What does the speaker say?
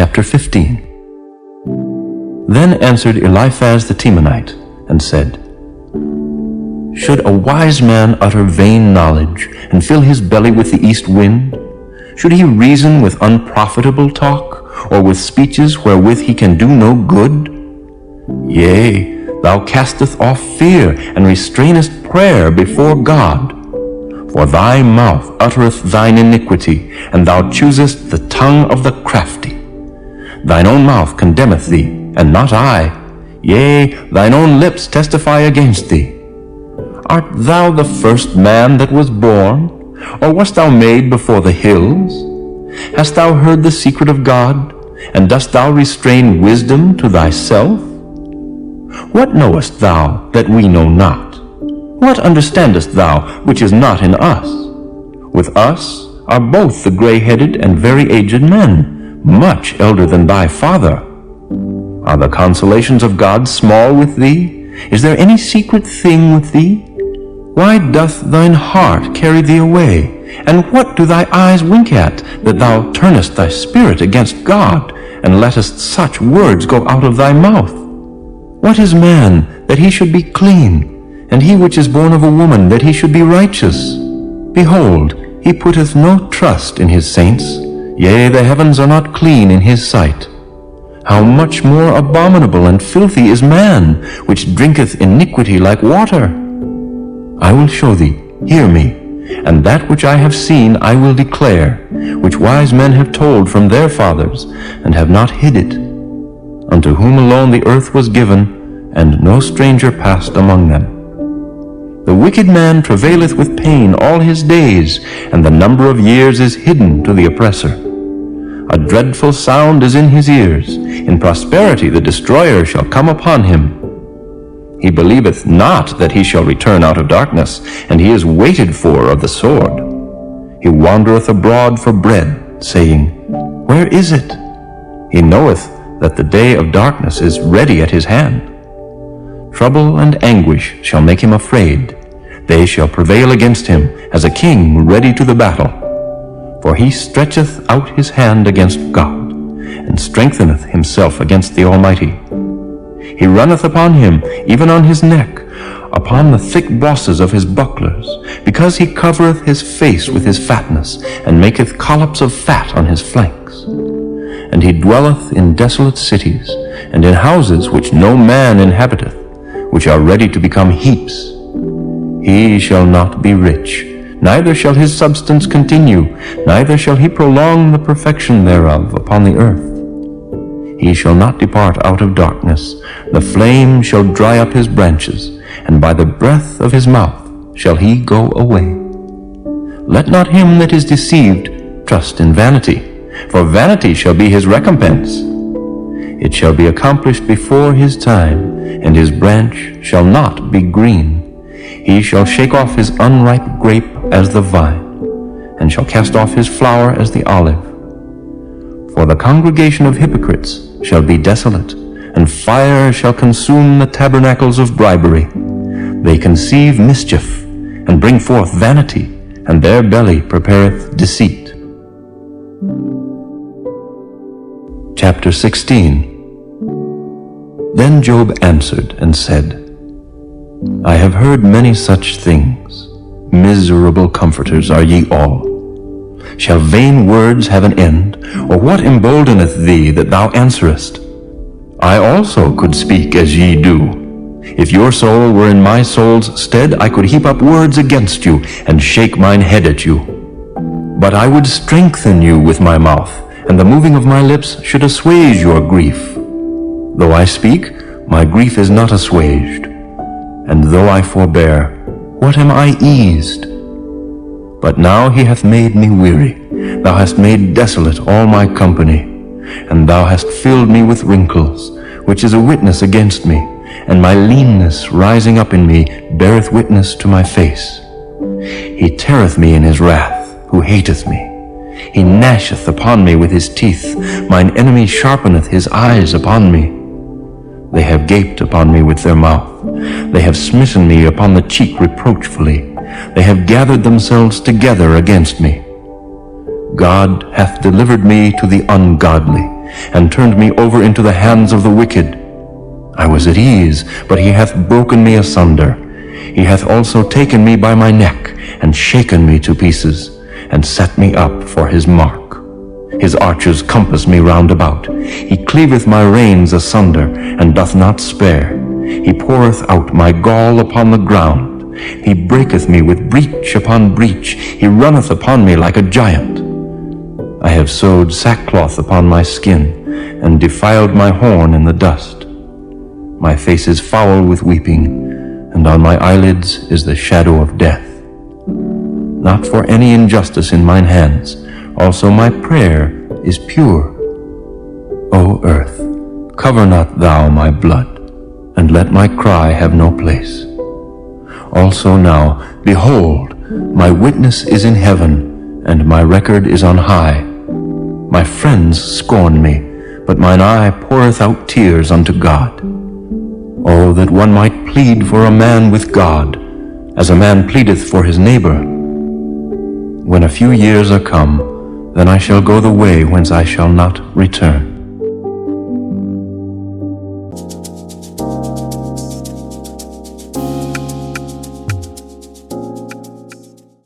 Chapter 15. Then answered Eliphaz the Temanite, and said, Should a wise man utter vain knowledge, and fill his belly with the east wind? Should he reason with unprofitable talk, or with speeches wherewith he can do no good? Yea, thou castest off fear, and restrainest prayer before God. For thy mouth uttereth thine iniquity, and thou choosest the tongue of the crafty. Thine own mouth condemneth thee, and not I. Yea, thine own lips testify against thee. Art thou the first man that was born? Or wast thou made before the hills? Hast thou heard the secret of God? And dost thou restrain wisdom to thyself? What knowest thou that we know not? What understandest thou which is not in us? With us are both the gray-headed and very aged men, much elder than thy father. Are the consolations of God small with thee? Is there any secret thing with thee? Why doth thine heart carry thee away? And what do thy eyes wink at, that thou turnest thy spirit against God, and lettest such words go out of thy mouth? What is man, that he should be clean? And he which is born of a woman, that he should be righteous? Behold, he putteth no trust in his saints. Yea, the heavens are not clean in his sight. How much more abominable and filthy is man, which drinketh iniquity like water? I will show thee, hear me, and that which I have seen I will declare, which wise men have told from their fathers, and have not hid it, unto whom alone the earth was given, and no stranger passed among them. The wicked man travaileth with pain all his days, and the number of years is hidden to the oppressor. A dreadful sound is in his ears. In prosperity the destroyer shall come upon him. He believeth not that he shall return out of darkness, and he is waited for of the sword. He wandereth abroad for bread, saying, Where is it? He knoweth that the day of darkness is ready at his hand. Trouble and anguish shall make him afraid. They shall prevail against him as a king ready to the battle. For he stretcheth out his hand against God, and strengtheneth himself against the Almighty. He runneth upon him, even on his neck, upon the thick bosses of his bucklers, because he covereth his face with his fatness, and maketh collops of fat on his flanks. And he dwelleth in desolate cities, and in houses which no man inhabiteth, which are ready to become heaps. He shall not be rich, neither shall his substance continue, neither shall he prolong the perfection thereof upon the earth. He shall not depart out of darkness, the flame shall dry up his branches, and by the breath of his mouth shall he go away. Let not him that is deceived trust in vanity, for vanity shall be his recompense. It shall be accomplished before his time, and his branch shall not be green. He shall shake off his unripe grape as the vine, and shall cast off his flower as the olive. For the congregation of hypocrites shall be desolate, and fire shall consume the tabernacles of bribery. They conceive mischief, and bring forth vanity, and their belly prepareth deceit. Chapter 16. Then Job answered and said, I have heard many such things. Miserable comforters are ye all. Shall vain words have an end? Or what emboldeneth thee that thou answerest? I also could speak as ye do. If your soul were in my soul's stead, I could heap up words against you, and shake mine head at you. But I would strengthen you with my mouth, and the moving of my lips should assuage your grief. Though I speak, my grief is not assuaged. And though I forbear, what am I eased? But now he hath made me weary. Thou hast made desolate all my company, and thou hast filled me with wrinkles, which is a witness against me, and my leanness rising up in me beareth witness to my face. He teareth me in his wrath, who hateth me. He gnasheth upon me with his teeth. Mine enemy sharpeneth his eyes upon me. They have gaped upon me with their mouth. They have smitten me upon the cheek reproachfully. They have gathered themselves together against me. God hath delivered me to the ungodly, and turned me over into the hands of the wicked. I was at ease, but he hath broken me asunder. He hath also taken me by my neck, and shaken me to pieces, and set me up for his mark. His archers compass me round about. He cleaveth my reins asunder, and doth not spare. He poureth out my gall upon the ground. He breaketh me with breach upon breach. He runneth upon me like a giant. I have sewed sackcloth upon my skin, and defiled my horn in the dust. My face is foul with weeping, and on my eyelids is the shadow of death. Not for any injustice in mine hands, also my prayer is pure. O earth, cover not thou my blood, and let my cry have no place. Also now, behold, my witness is in heaven, and my record is on high. My friends scorn me, but mine eye poureth out tears unto God. Oh, that one might plead for a man with God, as a man pleadeth for his neighbor. When a few years are come, then I shall go the way whence I shall not return.